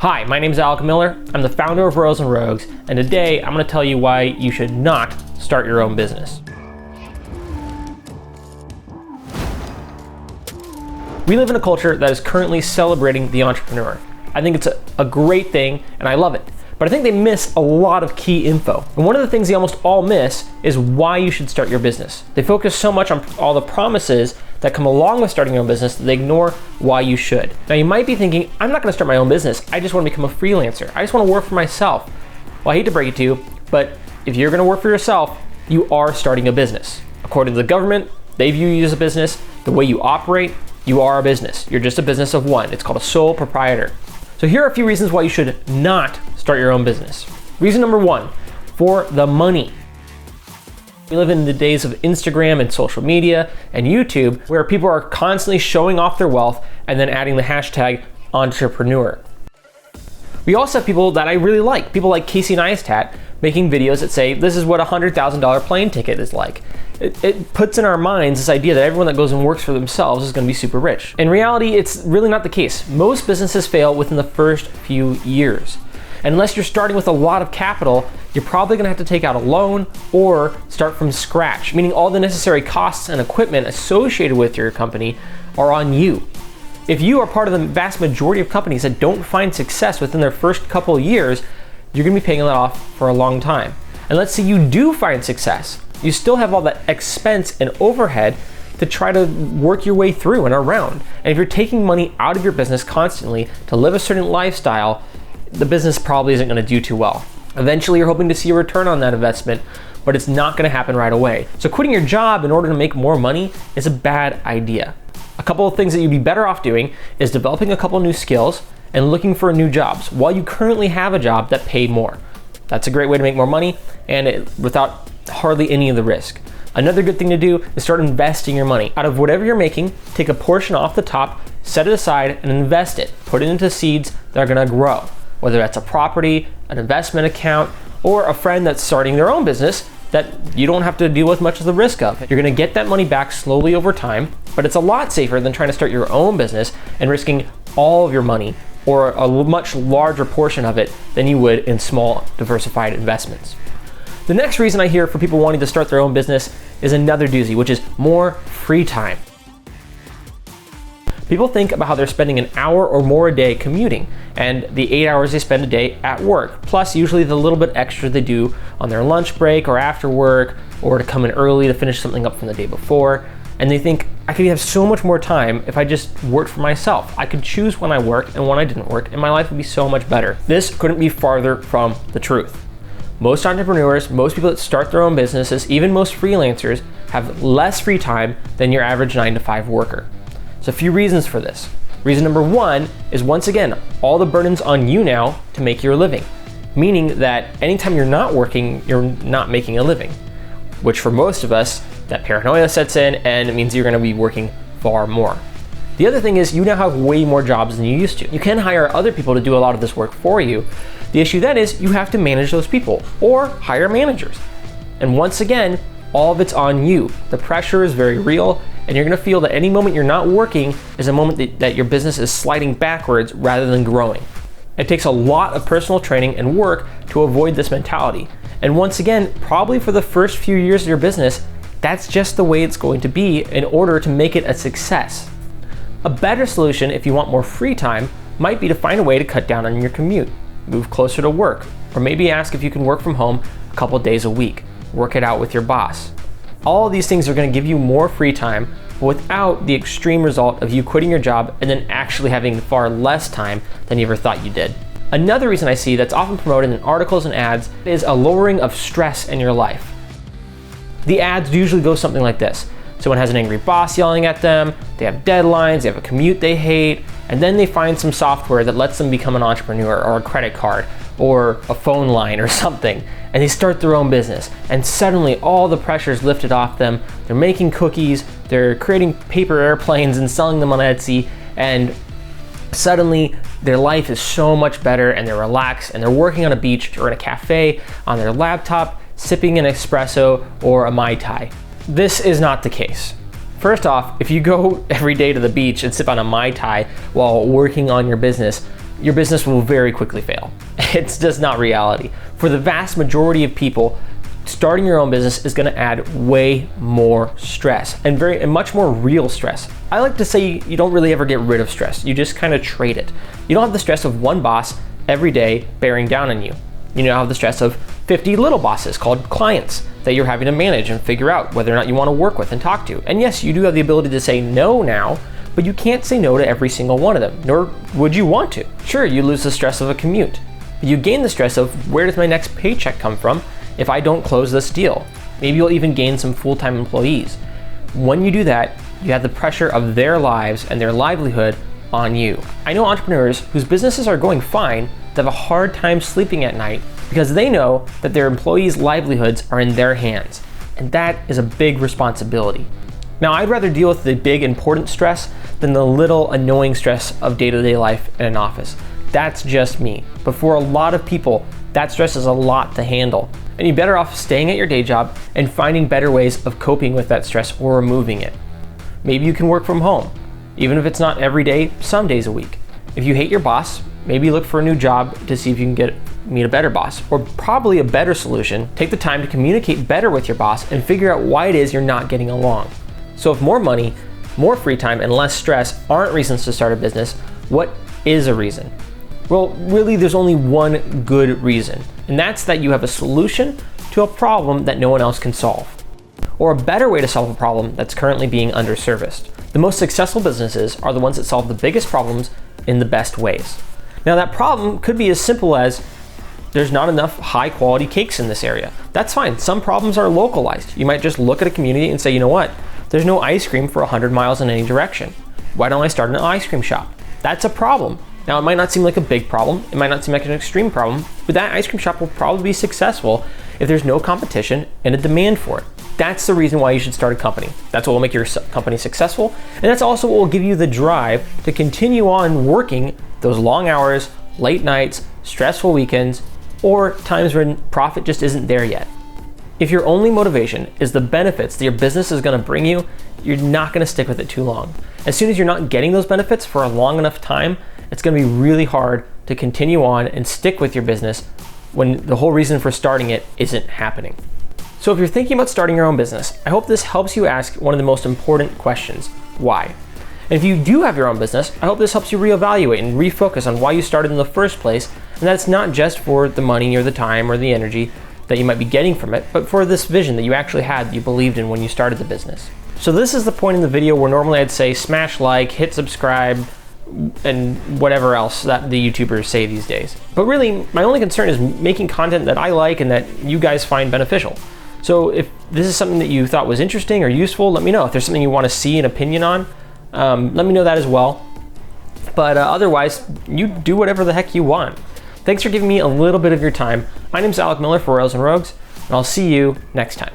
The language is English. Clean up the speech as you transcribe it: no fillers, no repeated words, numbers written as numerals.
Hi, my name is Alec Miller. I'm the founder of Royals and Rogues, and today I'm going to tell you why you should not start your own business. We live in a culture that is currently celebrating the entrepreneur. I think it's a great thing, and I love it. But I think they miss a lot of key info. And one of the things they almost all miss is why you should start your business. They focus so much on all the promises that come along with starting your own business that they ignore why you should. Now you might be thinking, I'm not gonna start my own business. I just wanna become a freelancer. I just wanna work for myself. Well, I hate to break it to you, but if you're gonna work for yourself, you are starting a business. According to the government, they view you as a business. The way you operate, you are a business. You're just a business of one. It's called a sole proprietor. So here are a few reasons why you should not start your own business. Reason number one, for the money. We live in the days of Instagram and social media and YouTube where people are constantly showing off their wealth and then adding the hashtag entrepreneur. We also have people that I really like, people like Casey Neistat making videos that say, this is what a $100,000 plane ticket is like. It puts in our minds this idea that everyone that goes and works for themselves is going to be super rich. In reality, it's really not the case. Most businesses fail within the first few years. And unless you're starting with a lot of capital, you're probably going to have to take out a loan or start from scratch, meaning all the necessary costs and equipment associated with your company are on you. If you are part of the vast majority of companies that don't find success within their first couple of years, you're going to be paying that off for a long time. And let's say you do find success. You still have all that expense and overhead to try to work your way through and around. And if you're taking money out of your business constantly to live a certain lifestyle, the business probably isn't going to do too well. Eventually, you're hoping to see a return on that investment, but it's not going to happen right away. So quitting your job in order to make more money is a bad idea. A couple of things that you'd be better off doing is developing a couple new skills and looking for new jobs while you currently have a job that pay more. That's a great way to make more money and without hardly any of the risk. Another good thing to do is start investing your money. Out of whatever you're making, take a portion off the top, set it aside and invest it. Put it into seeds that are gonna grow. Whether that's a property, an investment account, or a friend that's starting their own business that you don't have to deal with much of the risk of. You're gonna get that money back slowly over time, but it's a lot safer than trying to start your own business and risking all of your money or a much larger portion of it than you would in small diversified investments. The next reason I hear for people wanting to start their own business is another doozy, which is more free time. People think about how they're spending an hour or more a day commuting and the 8 hours they spend a day at work, plus usually the little bit extra they do on their lunch break or after work or to come in early to finish something up from the day before. And they think, I could have so much more time if I just worked for myself. I could choose when I work and when I didn't work, and my life would be so much better. This couldn't be farther from the truth. Most entrepreneurs, most people that start their own businesses, even most freelancers, have less free time than your average 9-to-5 worker. So a few reasons for this. Reason number one is, once again, all the burden's on you now to make your living. Meaning that anytime you're not working, you're not making a living. Which for most of us, that paranoia sets in and it means you're gonna be working far more. The other thing is you now have way more jobs than you used to. You can hire other people to do a lot of this work for you. The issue then is you have to manage those people or hire managers. And once again, all of it's on you. The pressure is very real and you're gonna feel that any moment you're not working is a moment that your business is sliding backwards rather than growing. It takes a lot of personal training and work to avoid this mentality. And once again, probably for the first few years of your business, that's just the way it's going to be in order to make it a success. A better solution, if you want more free time, might be to find a way to cut down on your commute, move closer to work, or maybe ask if you can work from home a couple days a week. Work it out with your boss. All of these things are going to give you more free time without the extreme result of you quitting your job and then actually having far less time than you ever thought you did. Another reason I see that's often promoted in articles and ads is a lowering of stress in your life. The ads usually go something like this. Someone has an angry boss yelling at them, they have deadlines, they have a commute they hate, and then they find some software that lets them become an entrepreneur or a credit card or a phone line or something, and they start their own business. And suddenly all the pressure is lifted off them. They're making cookies, they're creating paper airplanes and selling them on Etsy, and suddenly their life is so much better and they're relaxed and they're working on a beach or in a cafe on their laptop, sipping an espresso or a Mai Tai. This is not the case. First off, if you go every day to the beach and sip on a Mai Tai while working on your business, your business will very quickly fail. It's just not reality. For the vast majority of people, starting your own business is going to add way more stress and much more real stress. I like to say you don't really ever get rid of stress. You just kind of trade it. You don't have the stress of one boss every day bearing down on you. You now have the stress of 50 little bosses called clients that you're having to manage and figure out whether or not you want to work with and talk to. And yes, you do have the ability to say no now, but you can't say no to every single one of them, nor would you want to. Sure, you lose the stress of a commute, but you gain the stress of where does my next paycheck come from if I don't close this deal. Maybe you'll even gain some full-time employees. When you do that, you have the pressure of their lives and their livelihood on you. I know entrepreneurs whose businesses are going fine that have a hard time sleeping at night because they know that their employees' livelihoods are in their hands. And that is a big responsibility. Now, I'd rather deal with the big important stress than the little annoying stress of day-to-day life in an office. That's just me. But for a lot of people, that stress is a lot to handle. And you're better off staying at your day job and finding better ways of coping with that stress or removing it. Maybe you can work from home, even if it's not every day, some days a week. If you hate your boss, maybe look for a new job to see if you can meet a better boss. Or probably a better solution, take the time to communicate better with your boss and figure out why it is you're not getting along. So if more money, more free time, and less stress aren't reasons to start a business, what is a reason? Well, really, there's only one good reason, and that's that you have a solution to a problem that no one else can solve, or a better way to solve a problem that's currently being underserviced. The most successful businesses are the ones that solve the biggest problems in the best ways. Now, that problem could be as simple as there's not enough high-quality cakes in this area. That's fine. Some problems are localized. You might just look at a community and say, you know what? There's no ice cream for 100 miles in any direction. Why don't I start an ice cream shop? That's a problem. Now, it might not seem like a big problem, it might not seem like an extreme problem, but that ice cream shop will probably be successful if there's no competition and a demand for it. That's the reason why you should start a company. That's what will make your company successful, and that's also what will give you the drive to continue on working those long hours, late nights, stressful weekends, or times when profit just isn't there yet. If your only motivation is the benefits that your business is going to bring you, you're not going to stick with it too long. As soon as you're not getting those benefits for a long enough time, it's going to be really hard to continue on and stick with your business when the whole reason for starting it isn't happening. So if you're thinking about starting your own business, I hope this helps you ask one of the most important questions: why? And if you do have your own business, I hope this helps you reevaluate and refocus on why you started in the first place, and that it's not just for the money or the time or the energy that you might be getting from it, but for this vision that you actually had, that you believed in when you started the business. So this is the point in the video where normally I'd say smash like, hit subscribe, and whatever else that the YouTubers say these days. But really, my only concern is making content that I like and that you guys find beneficial. So if this is something that you thought was interesting or useful, let me know. If there's something you want to see an opinion on, let me know that as well. But otherwise, you do whatever the heck you want. Thanks for giving me a little bit of your time. My name's Alec Miller for Royals and Rogues, and I'll see you next time.